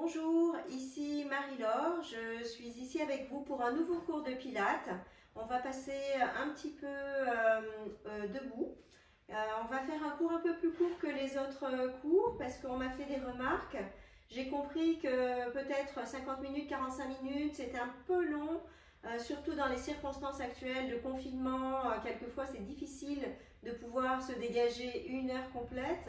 Bonjour, ici Marie-Laure, je suis ici avec vous pour un nouveau cours de Pilates. On va passer un petit peu debout. On va faire un cours un peu plus court que les autres cours parce qu'on m'a fait des remarques. J'ai compris que peut-être 50 minutes, 45 minutes, c'était un peu long, surtout dans les circonstances actuelles de confinement. Quelquefois, c'est difficile de pouvoir se dégager une heure complète.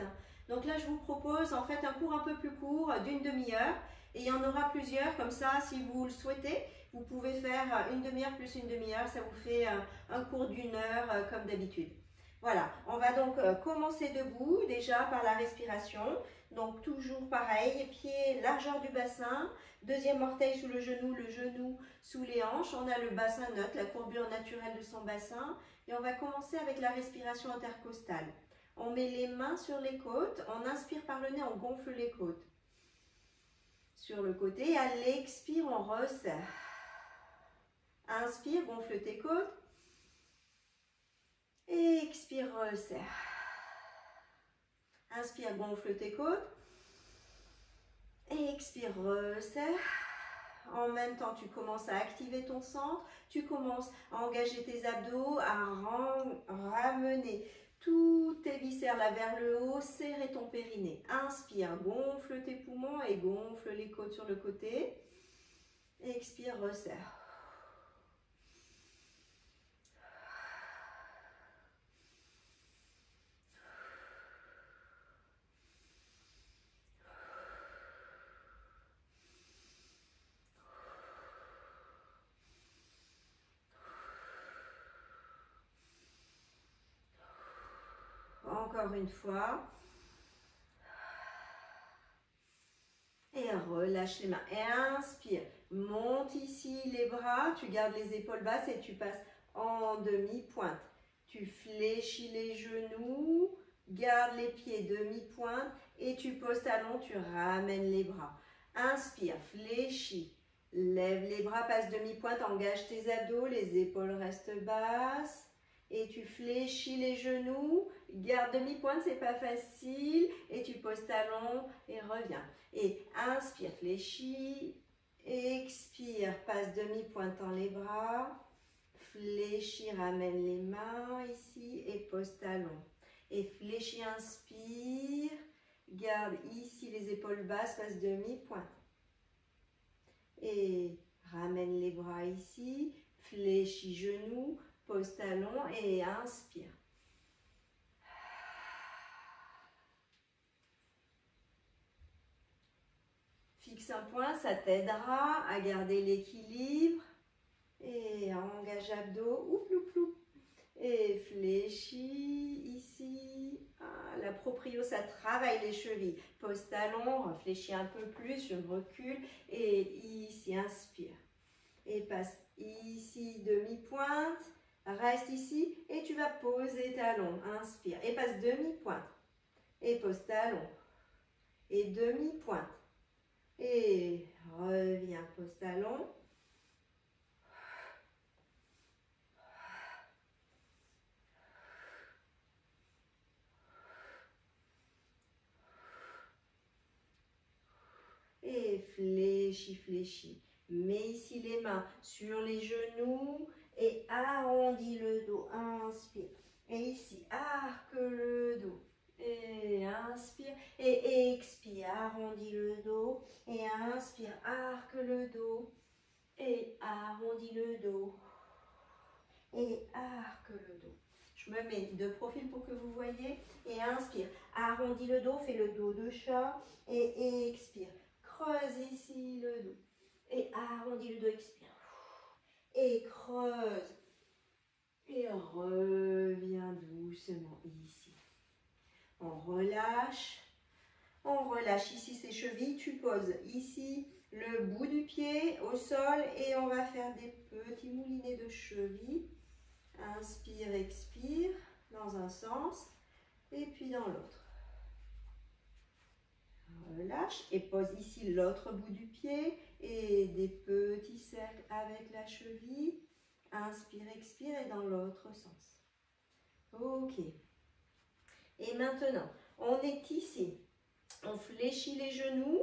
Donc là, je vous propose en fait un cours un peu plus court d'une demi-heure. Et il y en aura plusieurs, comme ça, si vous le souhaitez, vous pouvez faire une demi-heure plus une demi-heure. Ça vous fait un cours d'une heure comme d'habitude. Voilà, on va donc commencer debout, déjà par la respiration. Donc toujours pareil, pied largeur du bassin, deuxième orteil sous le genou sous les hanches. On a le bassin neutre, la courbure naturelle de son bassin. Et on va commencer avec la respiration intercostale. On met les mains sur les côtes, on inspire par le nez, on gonfle les côtes. Sur le côté, à l'expire, on resserre. Inspire, gonfle tes côtes. Expire, resserre. Inspire, gonfle tes côtes. Expire, resserre. En même temps, tu commences à activer ton centre. Tu commences à engager tes abdos, à ramener tous tes viscères là vers le haut, serrer ton périnée. Inspire, gonfle tes poumons et gonfle les côtes sur le côté. Expire, resserre. Encore une fois. Et relâche les mains. Et inspire. Monte ici les bras. Tu gardes les épaules basses et tu passes en demi-pointe. Tu fléchis les genoux. Garde les pieds demi-pointe. Et tu poses talon. Tu ramènes les bras. Inspire. Fléchis. Lève les bras. Passe demi-pointe. Engage tes abdos. Les épaules restent basses. Et tu fléchis les genoux, garde demi-pointe, c'est pas facile, et tu poses talon et reviens. Et inspire, fléchis, expire, passe demi-pointe dans les bras, fléchis, ramène les mains ici et pose talon. Et fléchis, inspire, garde ici les épaules basses, passe demi-pointe. Et ramène les bras ici, fléchis genoux, pose talon et inspire. Fixe un point, ça t'aidera à garder l'équilibre. Et engage abdos, ouploup, ploup. Et fléchis ici. Ah, la proprio, ça travaille les chevilles. Pose talon, réfléchis un peu plus, je recule. Et ici, inspire. Et passe ici, demi-pointe. Reste ici et tu vas poser talon. Inspire et passe demi-pointe. Et pose talon. Et demi-pointe. Et reviens, pose talon. Et fléchis, fléchis. Mets ici les mains sur les genoux. Et arrondis le dos, inspire. Et ici, arque le dos. Et inspire. Et expire, arrondis le dos. Et inspire, arque le dos. Et arrondis le dos. Et arque le dos. Je me mets de profil pour que vous voyez. Et inspire, arrondis le dos, fais le dos de chat. Et expire, creuse ici le dos. Et arrondis le dos, expire. Et creuse. Et reviens doucement ici. On relâche. On relâche ici ses chevilles. Tu poses ici le bout du pied au sol. Et on va faire des petits moulinets de chevilles. Inspire, expire. Dans un sens. Et puis dans l'autre. Relâche. Et pose ici l'autre bout du pied. Et des petits cercles avec la cheville. Inspire, expire et dans l'autre sens. Ok. Et maintenant, on est ici. On fléchit les genoux.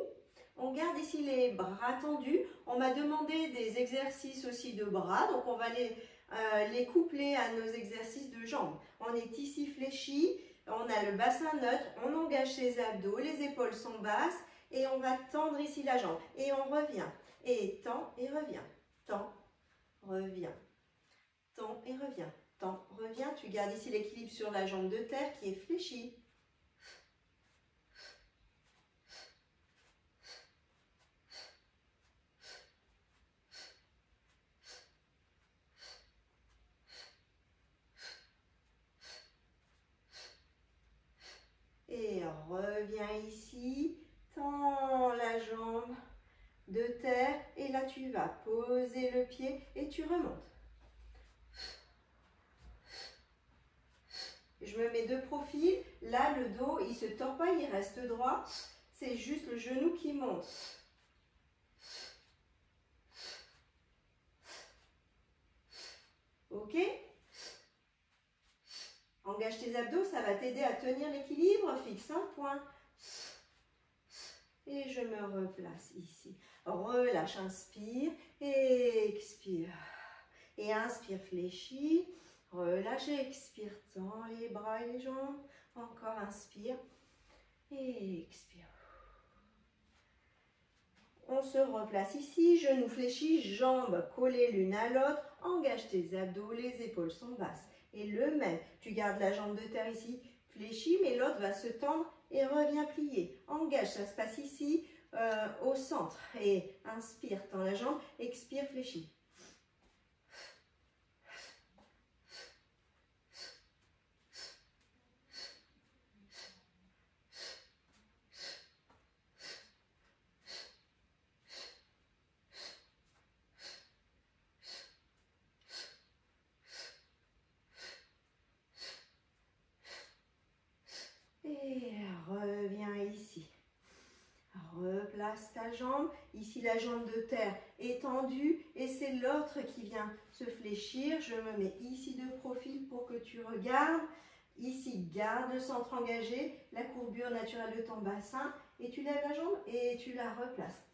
On garde ici les bras tendus. On m'a demandé des exercices aussi de bras, donc on va les coupler à nos exercices de jambes. On est ici fléchi, on a le bassin neutre, on engage ses abdos, les épaules sont basses et on va tendre ici la jambe. Et on revient, et tend et revient, tend, revient, tend et revient, tend, revient. Tu gardes ici l'équilibre sur la jambe de terre qui est fléchie. Et reviens ici, tends la jambe de terre et là tu vas poser le pied et tu remontes. Je me mets de profil, là le dos il se tord pas, il reste droit, c'est juste le genou qui monte. Ok? Engage tes abdos, ça va t'aider à tenir l'équilibre, fixe un point. Et je me replace ici. Relâche, inspire, expire. Et inspire, fléchis. Relâche, expire, tends les bras et les jambes. Encore inspire et expire. On se replace ici, genoux fléchis, jambes collées l'une à l'autre. Engage tes abdos, les épaules sont basses. Et le même, tu gardes la jambe de terre ici, fléchie, mais l'autre va se tendre et revient plier. Engage, ça se passe ici, au centre. Et inspire, tends la jambe, expire, fléchis. Et reviens ici. Replace ta jambe. Ici, la jambe de terre est tendue et c'est l'autre qui vient se fléchir. Je me mets ici de profil pour que tu regardes. Ici, garde le centre engagé, la courbure naturelle de ton bassin et tu lèves la jambe et tu la replaces.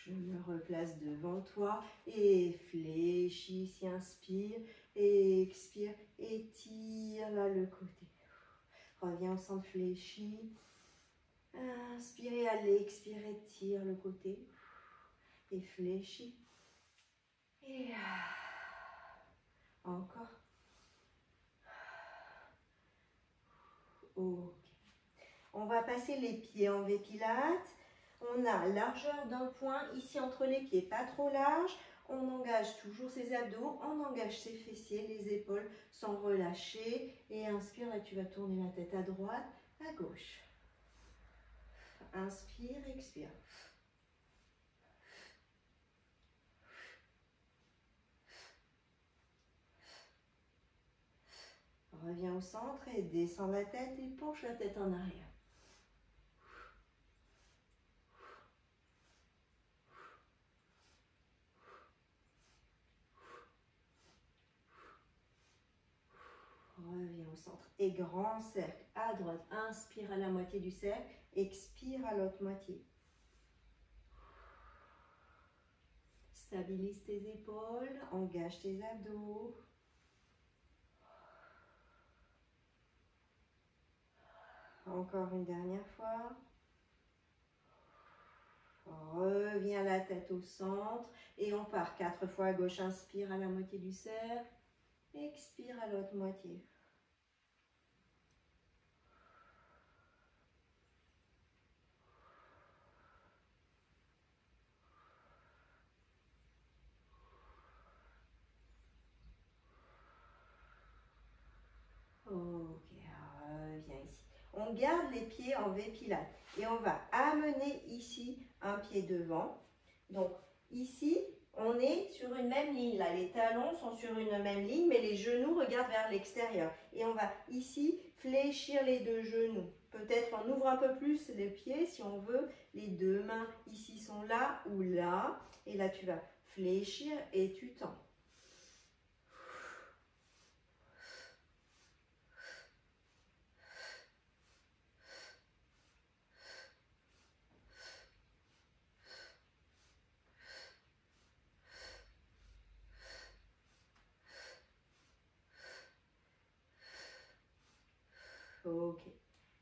Je me replace devant toi et fléchis ici, inspire, expire, étire là le côté. Reviens au centre, fléchis, inspire, allez, expire, étire le côté et fléchis. Et encore. Ok. On va passer les pieds en V-Pilates. On a largeur d'un point ici entre les pieds, pas trop large. On engage toujours ses abdos, on engage ses fessiers, les épaules sont relâchées. Et inspire, là tu vas tourner la tête à droite, à gauche. Inspire, expire. Reviens au centre et descends la tête et penche la tête en arrière. Reviens au centre et grand cercle à droite. Inspire à la moitié du cercle, expire à l'autre moitié. Stabilise tes épaules, engage tes abdos. Encore une dernière fois. Reviens la tête au centre et on part 4 fois à gauche. Inspire à la moitié du cercle, expire à l'autre moitié. Ok, reviens ici. On garde les pieds en V-Pilates et on va amener ici un pied devant. Donc ici, on est sur une même ligne. Là, les talons sont sur une même ligne, mais les genoux regardent vers l'extérieur. Et on va ici fléchir les deux genoux. Peut-être on ouvre un peu plus les pieds si on veut. Les deux mains ici sont là ou là. Et là, tu vas fléchir et tu tends. Ok.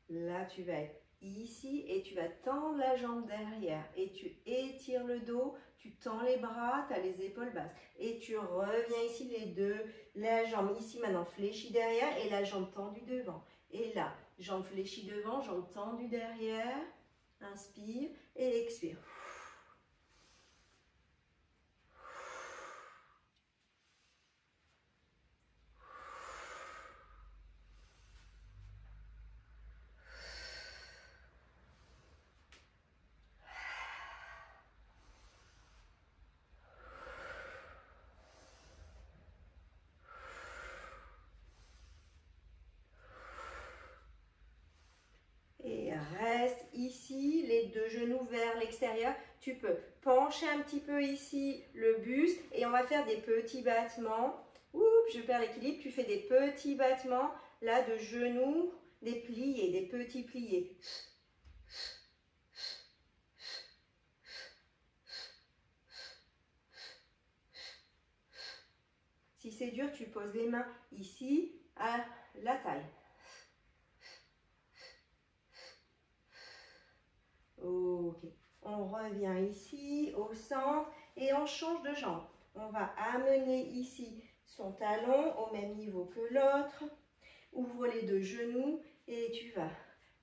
Là, tu vas être ici et tu vas tendre la jambe derrière et tu étires le dos, tu tends les bras, tu as les épaules basses et tu reviens ici la jambe ici maintenant fléchie derrière et la jambe tendue devant. Et là, jambe fléchie devant, jambe tendue derrière. Inspire et expire. Et reste ici, les deux genoux vers l'extérieur. Tu peux pencher un petit peu ici le buste et on va faire des petits battements. Oups, je perds l'équilibre. Tu fais des petits battements là de genoux, des pliés, des petits pliés. Si c'est dur, tu poses les mains ici à la taille. Ok, on revient ici au centre et on change de jambe. On va amener ici son talon au même niveau que l'autre. Ouvre les deux genoux et tu vas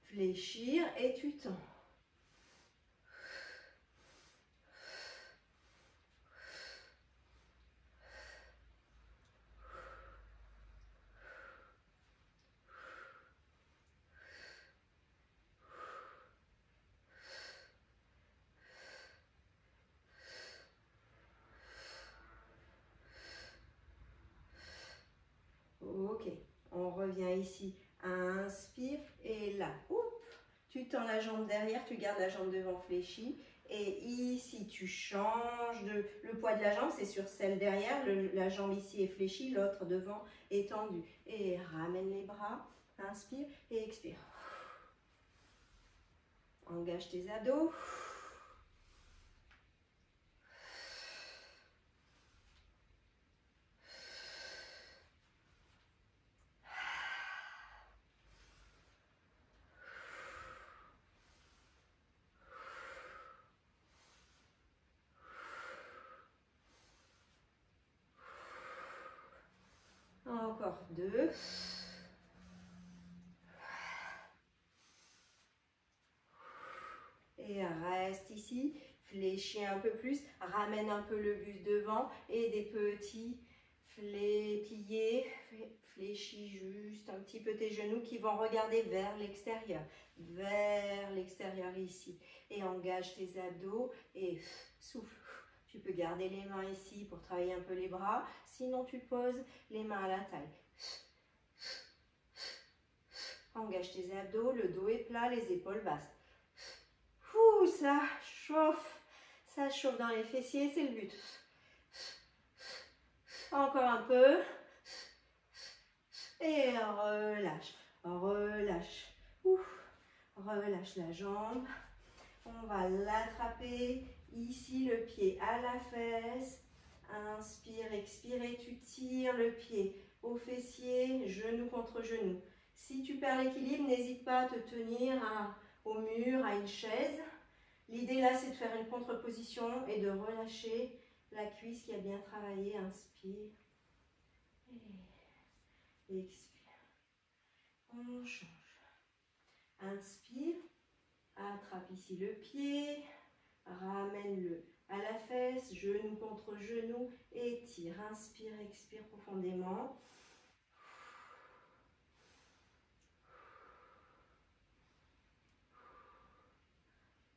fléchir et tu tends. Ok, on revient ici, inspire et là, tu tends la jambe derrière, tu gardes la jambe devant fléchie et ici tu changes le poids de la jambe, c'est sur celle derrière, la jambe ici est fléchie, l'autre devant est tendue et ramène les bras, inspire et expire. Engage tes abdos. Encore deux. Et reste ici, fléchis un peu plus, ramène un peu le buste devant et des petits pliés, fléchis juste un petit peu tes genoux qui vont regarder vers l'extérieur ici. Et engage tes abdos et souffle. Tu peux garder les mains ici pour travailler un peu les bras, sinon tu poses les mains à la taille. Engage tes abdos, le dos est plat, les épaules basses. Ça chauffe dans les fessiers, c'est le but. Encore un peu. Et relâche, relâche. Relâche la jambe. On va l'attraper. Ici, le pied à la fesse. Inspire, expire et tu tires le pied au fessier, genou contre genou. Si tu perds l'équilibre, n'hésite pas à te tenir au mur, à une chaise. L'idée là, c'est de faire une contre-position et de relâcher la cuisse qui a bien travaillé. Inspire et expire. On change. Inspire, attrape ici le pied, ramène-le à la fesse, genou contre genou, étire. Inspire, expire profondément.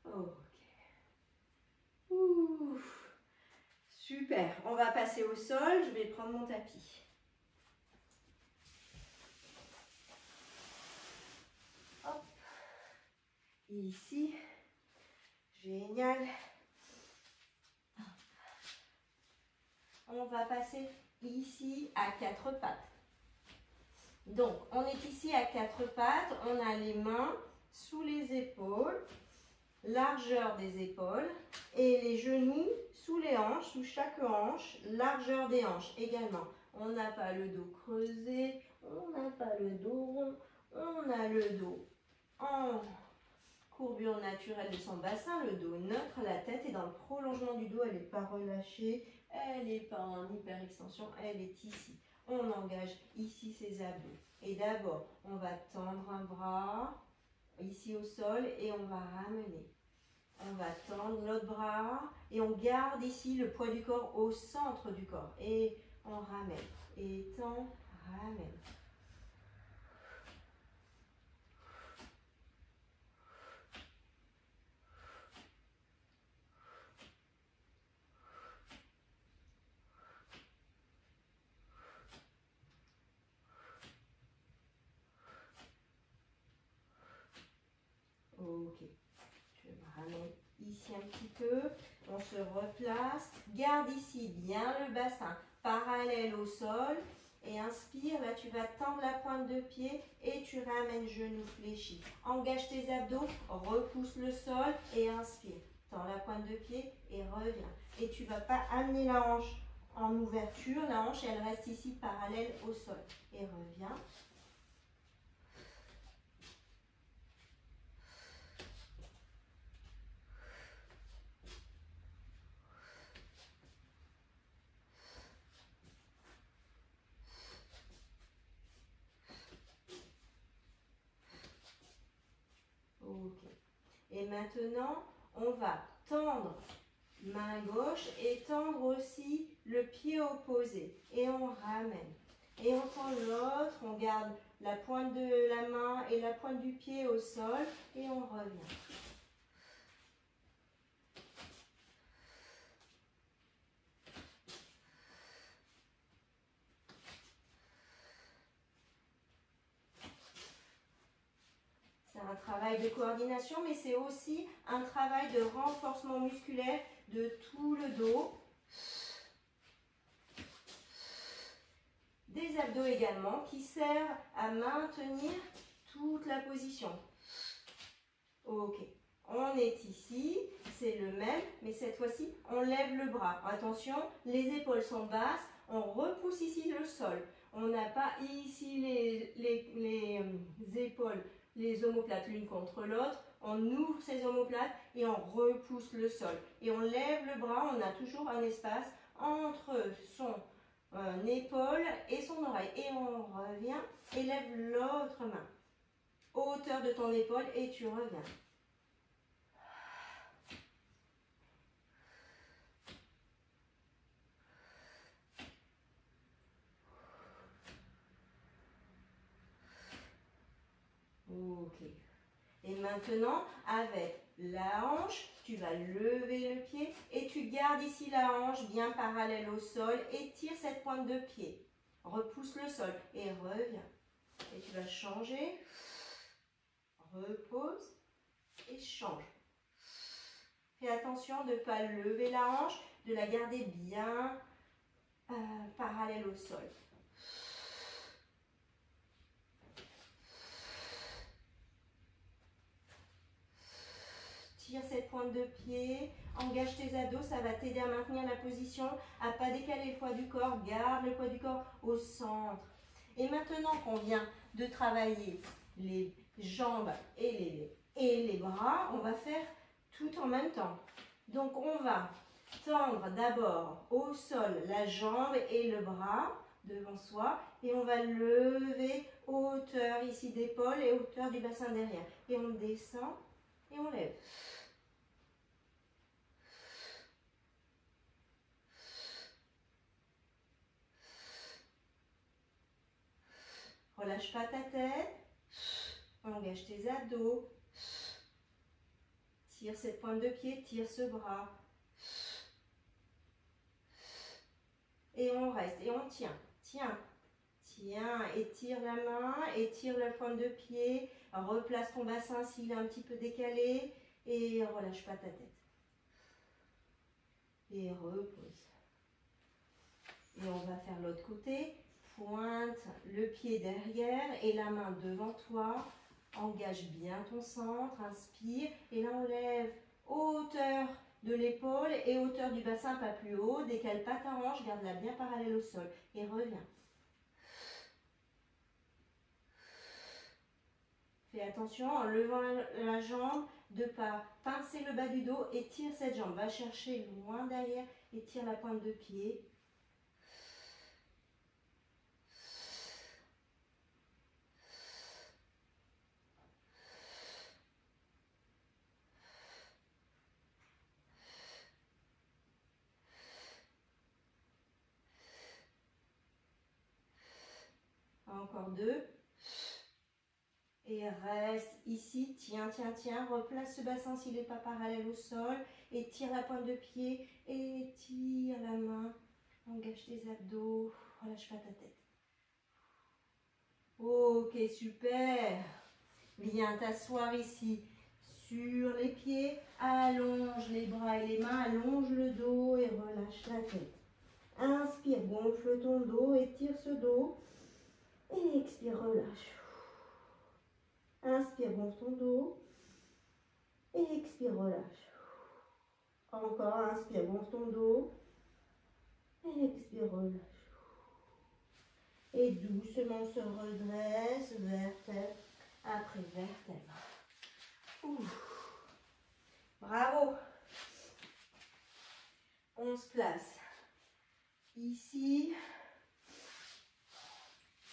Ok. Ouf. Super. On va passer au sol. Je vais prendre mon tapis. Ici. Génial. On va passer ici à 4 pattes. Donc, on est ici à 4 pattes. On a les mains sous les épaules, largeur des épaules, et les genoux sous les hanches, sous chaque hanche, largeur des hanches également. On n'a pas le dos creusé, on n'a pas le dos rond, on a le dos en courbure naturelle de son bassin, le dos neutre, la tête est dans le prolongement du dos, elle n'est pas relâchée, elle n'est pas en hyperextension, elle est ici. On engage ici ses abdos. Et d'abord, on va tendre un bras ici au sol et on va ramener. On va tendre l'autre bras et on garde ici le poids du corps au centre du corps. Et on ramène. Et tend, ramène. Ok. Je ramène ici un petit peu. On se replace. Garde ici bien le bassin parallèle au sol. Et inspire, là tu vas tendre la pointe de pied et tu ramènes genoux fléchis. Engage tes abdos, repousse le sol et inspire. Tends la pointe de pied et reviens. Et tu ne vas pas amener la hanche en ouverture. La hanche, elle reste ici parallèle au sol. Et reviens. Ok. Et maintenant, on va tendre main gauche et tendre aussi le pied opposé. Et on ramène. Et on tend l'autre, on garde la pointe de la main et la pointe du pied au sol et on revient. C'est un travail de coordination, mais c'est aussi un travail de renforcement musculaire de tout le dos. Des abdos également qui servent à maintenir toute la position. Ok, on est ici, c'est le même, mais cette fois-ci, on lève le bras. Attention, les épaules sont basses, on repousse ici le sol. On n'a pas ici les épaules, les omoplates l'une contre l'autre. On ouvre ces omoplates et on repousse le sol. Et on lève le bras, on a toujours un espace entre son épaule et son oreille. Et on revient et lève l'autre main. Hauteur de ton épaule et tu reviens. Ok. Et maintenant, avec la hanche, tu vas lever le pied et tu gardes ici la hanche bien parallèle au sol et tire cette pointe de pied. Repousse le sol et reviens. Et tu vas changer. Repose et change. Fais attention de ne pas lever la hanche, de la garder bien parallèle au sol. Tire cette pointe de pied, engage tes abdos, ça va t'aider à maintenir la position, à ne pas décaler le poids du corps, garde le poids du corps au centre. Et maintenant qu'on vient de travailler les jambes et les bras, on va faire tout en même temps. Donc on va tendre d'abord au sol la jambe et le bras devant soi et on va lever hauteur ici d'épaule et hauteur du bassin derrière. Et on descend et on lève. Relâche pas ta tête, engage tes abdos, tire cette pointe de pied, tire ce bras. Et on reste, et on tient, Tiens, étire la main, étire la pointe de pied, replace ton bassin s'il est un petit peu décalé et relâche pas ta tête. Et repose. Et on va faire l'autre côté. Pointe le pied derrière et la main devant toi. Engage bien ton centre, inspire. Et là, on lève hauteur de l'épaule et hauteur du bassin, pas plus haut. Décale pas ta hanche, garde-la bien parallèle au sol. Et reviens. Fais attention en levant la jambe de ne pas pincer le bas du dos et tire cette jambe. Va chercher loin derrière et tire la pointe de pied. Encore 2. Et reste ici, tiens, tiens, tiens, replace ce bassin s'il n'est pas parallèle au sol, et tire la pointe de pied, et tire la main, engage tes abdos, relâche pas ta tête. Ok, super. Viens t'asseoir ici sur les pieds, allonge les bras et les mains, allonge le dos et relâche la tête. Inspire, gonfle ton dos, étire ce dos, et expire, relâche. Inspire, gonfle ton dos. Et expire, relâche. Encore, inspire, gonfle ton dos. Et expire, relâche. Et doucement se redresse, vertèbre après vertèbre. Bravo. On se place ici.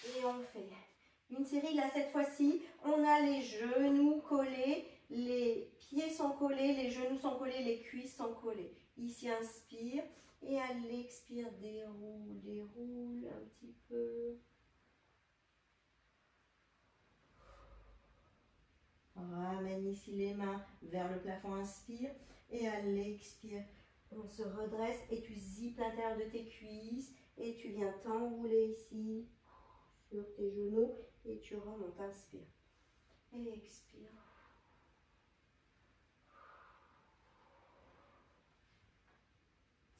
Et on fait une série, là cette fois-ci, on a les genoux collés, les pieds sont collés, les genoux sont collés, les cuisses sont collées. Ici, inspire et à l'expire, déroule, déroule un petit peu. Ramène ici les mains vers le plafond, inspire et à l'expire, on se redresse et tu zippes l'intérieur de tes cuisses et tu viens t'enrouler ici sur tes genoux. Et tu remontes, inspire. Et expire.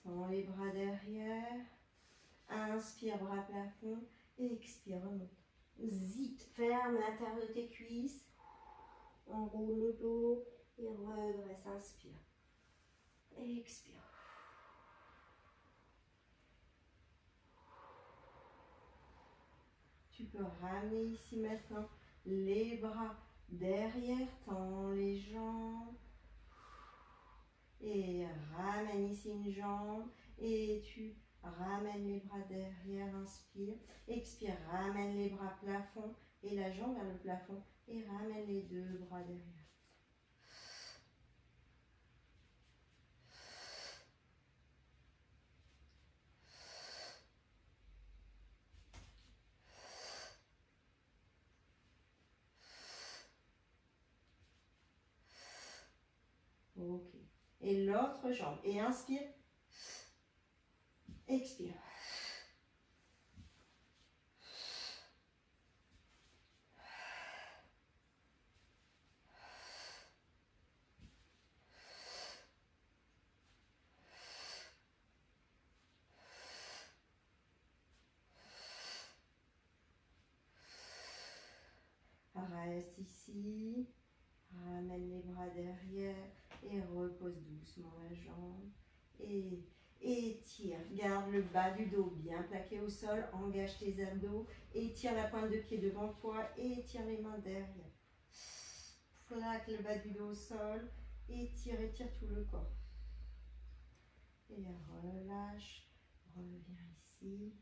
Tends les bras derrière. Inspire, bras plafond. Et expire, remonte. Zip, ferme l'intérieur de tes cuisses. Enroule le dos. Et redresse, inspire. Et expire. Tu peux ramener ici maintenant les bras derrière, tends les jambes et ramène ici une jambe et tu ramènes les bras derrière, inspire, expire, ramène les bras plafond et la jambe vers le plafond et ramène les deux bras derrière. Ok. Et l'autre jambe. Et inspire. Expire. Reste ici. Ramène les bras derrière et repose doucement la jambe. Et étire. Garde le bas du dos bien plaqué au sol. Engage tes abdos. Étire la pointe de pied devant toi. Et étire les mains derrière. Plaque le bas du dos au sol. Étire, étire tout le corps. Et relâche. Reviens ici.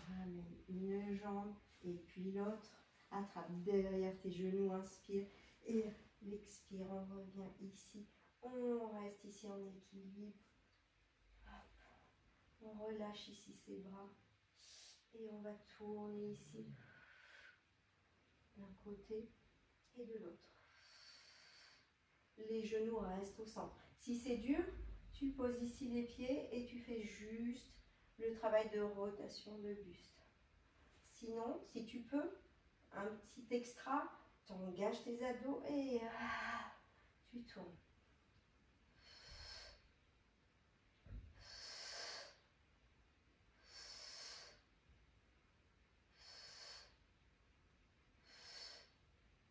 Ramène une jambe et puis l'autre. Attrape derrière tes genoux, inspire et l'expire, on revient ici. On reste ici en équilibre. On relâche ici ses bras et on va tourner ici d'un côté et de l'autre. Les genoux restent au centre. Si c'est dur, tu poses ici les pieds et tu fais juste le travail de rotation de buste. Sinon, si tu peux, un petit extra, tu engages tes abdos et tu tournes.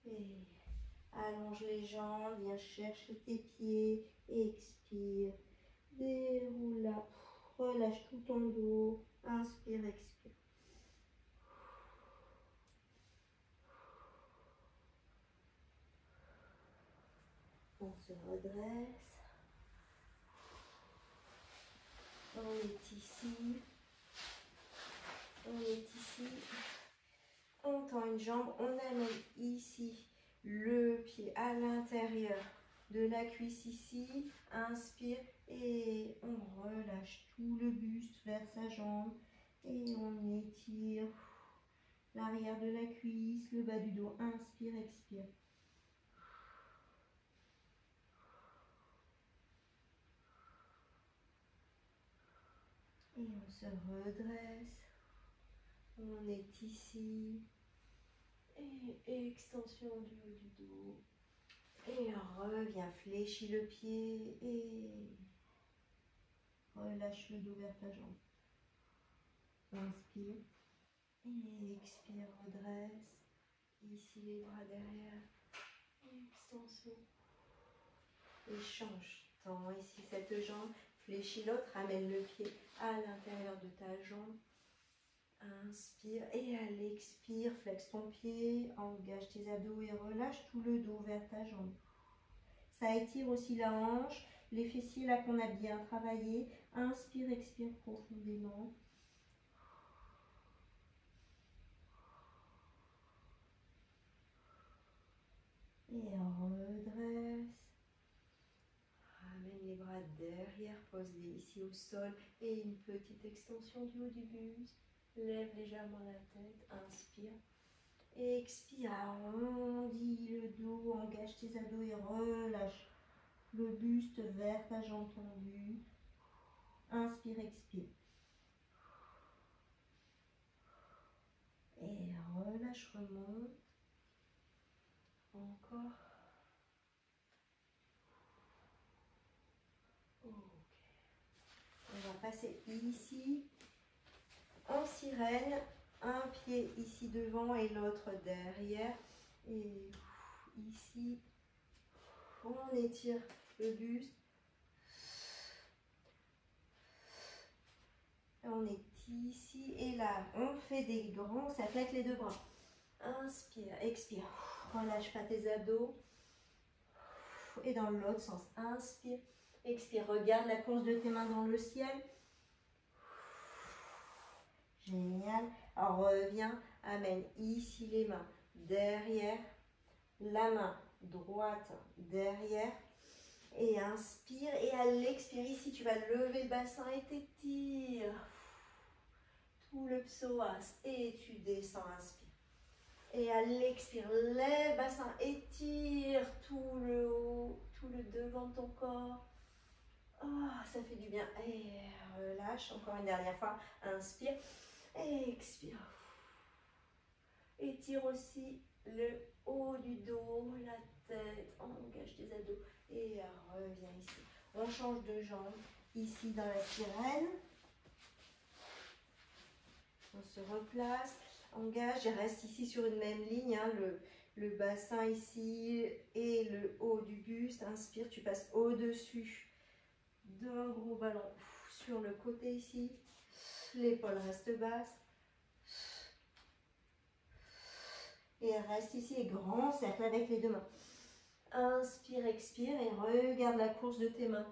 Et allonge les jambes, viens chercher tes pieds, expire, déroule là, relâche tout ton dos, inspire, expire. On se redresse, on est ici, on tend une jambe, on amène ici le pied à l'intérieur de la cuisse ici, inspire et on relâche tout le buste vers sa jambe et on étire l'arrière de la cuisse, le bas du dos, inspire, expire. Et on se redresse, on est ici, et extension du haut du dos, et reviens, fléchis le pied, et relâche le dos vers ta jambe. Inspire, et expire, redresse, ici les bras derrière, extension, et change, tends ici cette jambe, fléchis l'autre, ramène le pied à l'intérieur de ta jambe. Inspire et à l'expire, flexe ton pied, engage tes abdos et relâche tout le dos vers ta jambe. Ça étire aussi la hanche, les fessiers là qu'on a bien travaillé. Inspire, expire profondément. Et redresse. Ramène les bras derrière, pose-les ici au sol et une petite extension du haut du buste. Lève légèrement la tête, inspire. Expire, arrondis le dos, engage tes abdos et relâche le buste vers ta jambe tendue. Inspire, expire. Et relâche, remonte. Encore. Ok. On va passer ici en sirène. Un pied ici devant et l'autre derrière. Et ici, on étire le buste. On est ici et là. On fait des grands cercles avec les deux bras. Inspire, expire. Relâche pas tes abdos. Et dans l'autre sens. Inspire, expire. Regarde la course de tes mains dans le ciel. Génial. Alors reviens, amène ici les mains derrière, la main droite derrière et inspire et à l'expire ici tu vas lever le bassin et t'étires tout le psoas et tu descends, inspire et à l'expire lève bassin, étire tout le haut, tout le devant de ton corps. Oh, ça fait du bien et relâche encore une dernière fois, inspire. Expire. Étire aussi le haut du dos, la tête, engage tes abdos et reviens ici. On change de jambe ici dans la sirène. On se replace, engage et reste ici sur une même ligne. Hein, le bassin ici et le haut du buste. Inspire, tu passes au-dessus d'un gros ballon sur le côté ici. L'épaule reste basse. Et reste ici et grand cercle avec les deux mains. Inspire, expire et regarde la course de tes mains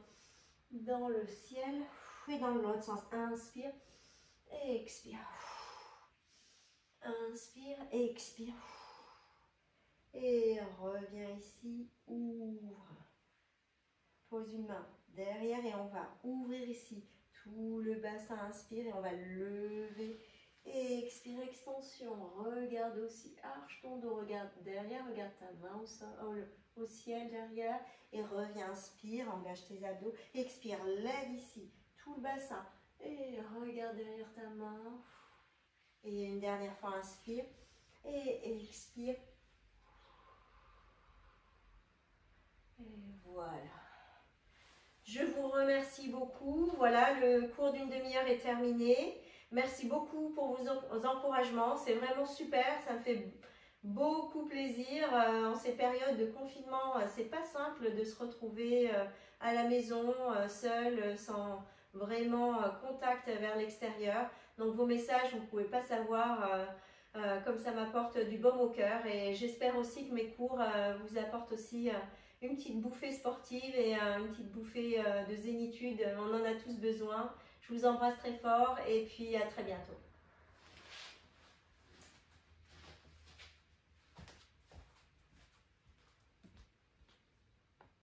dans le ciel et dans l'autre sens. Inspire et expire. Inspire et expire. Et reviens ici, ouvre. Pose une main derrière et on va ouvrir ici tout le bassin. Inspire et on va lever. Et expire, extension. Regarde aussi, arche ton dos, regarde derrière, regarde ta main au ciel derrière. Et reviens, inspire, engage tes abdos. Expire, lève ici tout le bassin. Et regarde derrière ta main. Et une dernière fois, inspire. Et expire. Et voilà. Je vous remercie beaucoup. Voilà, le cours d'une demi-heure est terminé. Merci beaucoup pour vos encouragements. C'est vraiment super. Ça me fait beaucoup plaisir. En ces périodes de confinement, c'est pas simple de se retrouver à la maison, seul, sans vraiment contact vers l'extérieur. Donc vos messages, vous ne pouvez pas savoir comme ça m'apporte du baume au cœur. Et j'espère aussi que mes cours vous apportent aussi une petite bouffée sportive et une petite bouffée de zénitude. On en a tous besoin. Je vous embrasse très fort et puis à très bientôt.